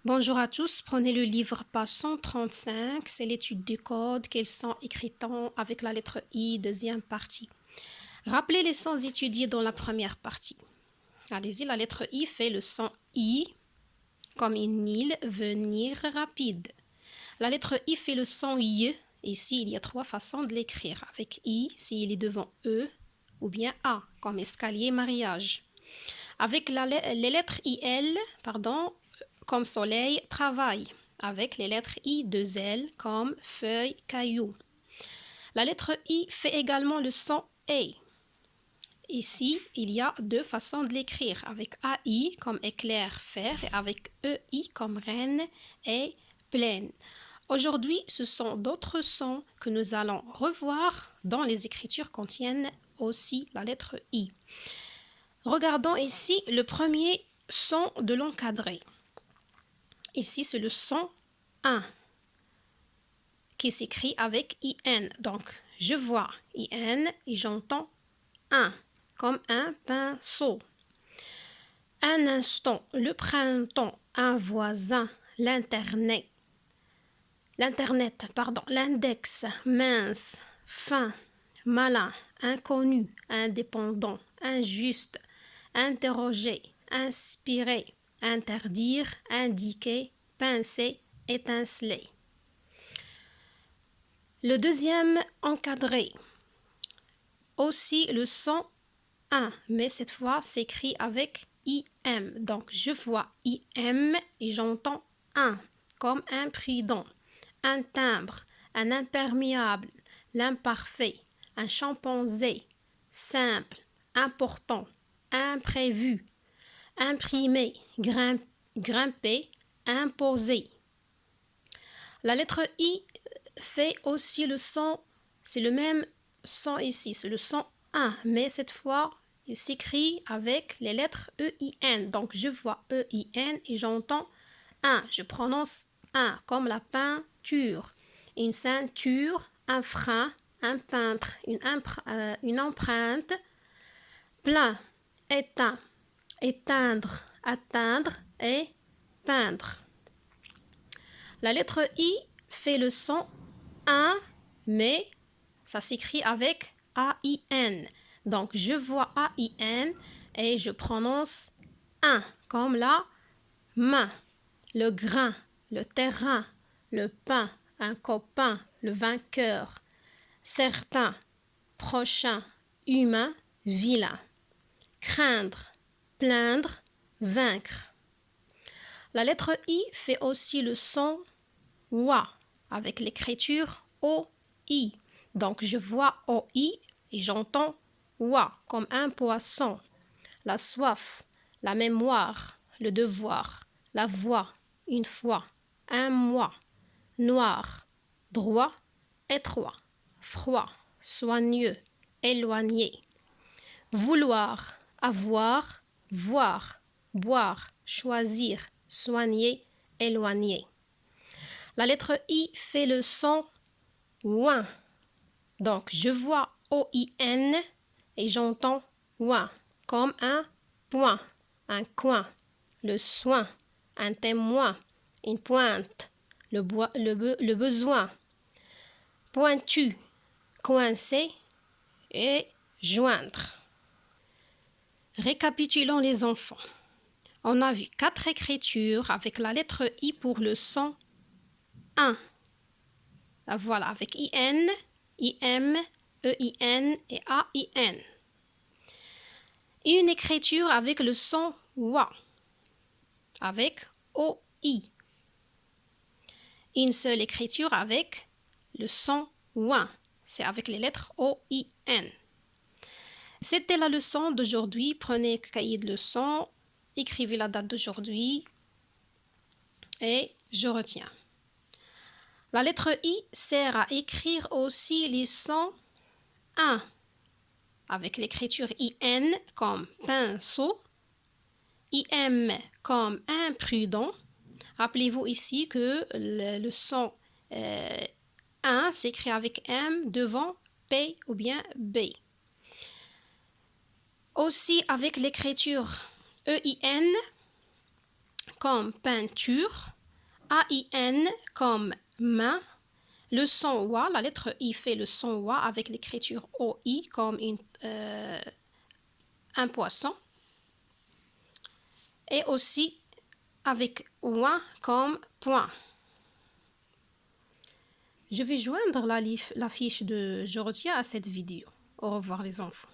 Bonjour à tous, prenez le livre page 135, c'est l'étude du code, quels sont écritons avec la lettre I, deuxième partie. Rappelez les sons étudiés dans la première partie. Allez-y, la lettre I fait le son I, comme une île, venir rapide. La lettre I fait le son Y, ici il y a trois façons de l'écrire, avec I, s'il est devant E, ou bien A, comme escalier, mariage. Avec les lettres IL, comme soleil, travail. Avec les lettres I, deux L, comme feuille, caillou. La lettre I fait également le son E. Ici, il y a deux façons de l'écrire, avec AI comme éclair, fer, et avec EI comme reine et pleine. Aujourd'hui, ce sont d'autres sons que nous allons revoir dont les écritures contiennent aussi la lettre I. Regardons ici le premier son de l'encadré. Ici, c'est le son 1 qui s'écrit avec IN. Donc, je vois IN et j'entends 1 comme un pinceau. Un instant, le printemps, un voisin, l'internet, l'index, mince, fin, malin, inconnu, indépendant, injuste, interroger, inspirer, interdire, indiquer, pincer, étinceler. Le deuxième encadré, aussi le son 1, mais cette fois s'écrit avec IM. Donc je vois IM et j'entends 1 comme imprudent, un timbre, un imperméable, l'imparfait, un chimpanzé, simple, important, imprévu, imprimer, grimper, imposer. La lettre I fait aussi le son, c'est le même son ici, c'est le son 1, mais cette fois, il s'écrit avec les lettres EIN. Donc, je vois EIN et j'entends 1. Je prononce 1 comme la peinture, une ceinture, un frein, un peintre, une empreinte, plein, éteint, éteindre, atteindre et peindre. La lettre I fait le son 1, mais ça s'écrit avec AIN. Donc, je vois AIN et je prononce 1 comme la main, le grain, le terrain, le pain, un copain, le vainqueur, certain, prochain, humain, vilain. Craindre, plaindre, vaincre. La lettre I fait aussi le son WA avec l'écriture OI. Donc, je vois OI et j'entends WA comme un poisson. La soif, la mémoire, le devoir, la voix, une fois, un mois, noir, droit, étroit, froid, soigneux, éloigné. Vouloir, avoir, voir, boire, choisir, soigner, éloigner. La lettre I fait le son ouin. Donc, je vois OIN et j'entends ouin comme un point, un coin, le soin, un témoin, une pointe, le besoin, pointu, coincé et joindre. Récapitulons les enfants. On a vu 4 écritures avec la lettre I pour le son 1. Voilà, avec IN, IM, EIN et AIN. Une écriture avec le son WA, avec OI. Une seule écriture avec le son WA, c'est avec les lettres OIN. C'était la leçon d'aujourd'hui. Prenez le cahier de leçon, écrivez la date d'aujourd'hui et je retiens. La lettre I sert à écrire aussi les sons 1 avec l'écriture IN comme pinceau, IM comme imprudent. Rappelez-vous ici que le son 1 s'écrit avec M devant P ou bien B. Aussi avec l'écriture EIN comme peinture, A-I-N comme main, le son wa, la lettre I fait le son wa avec l'écriture O-I comme un poisson, et aussi avec ouin comme point. Je vais joindre la fiche de Georgia à cette vidéo. Au revoir les enfants.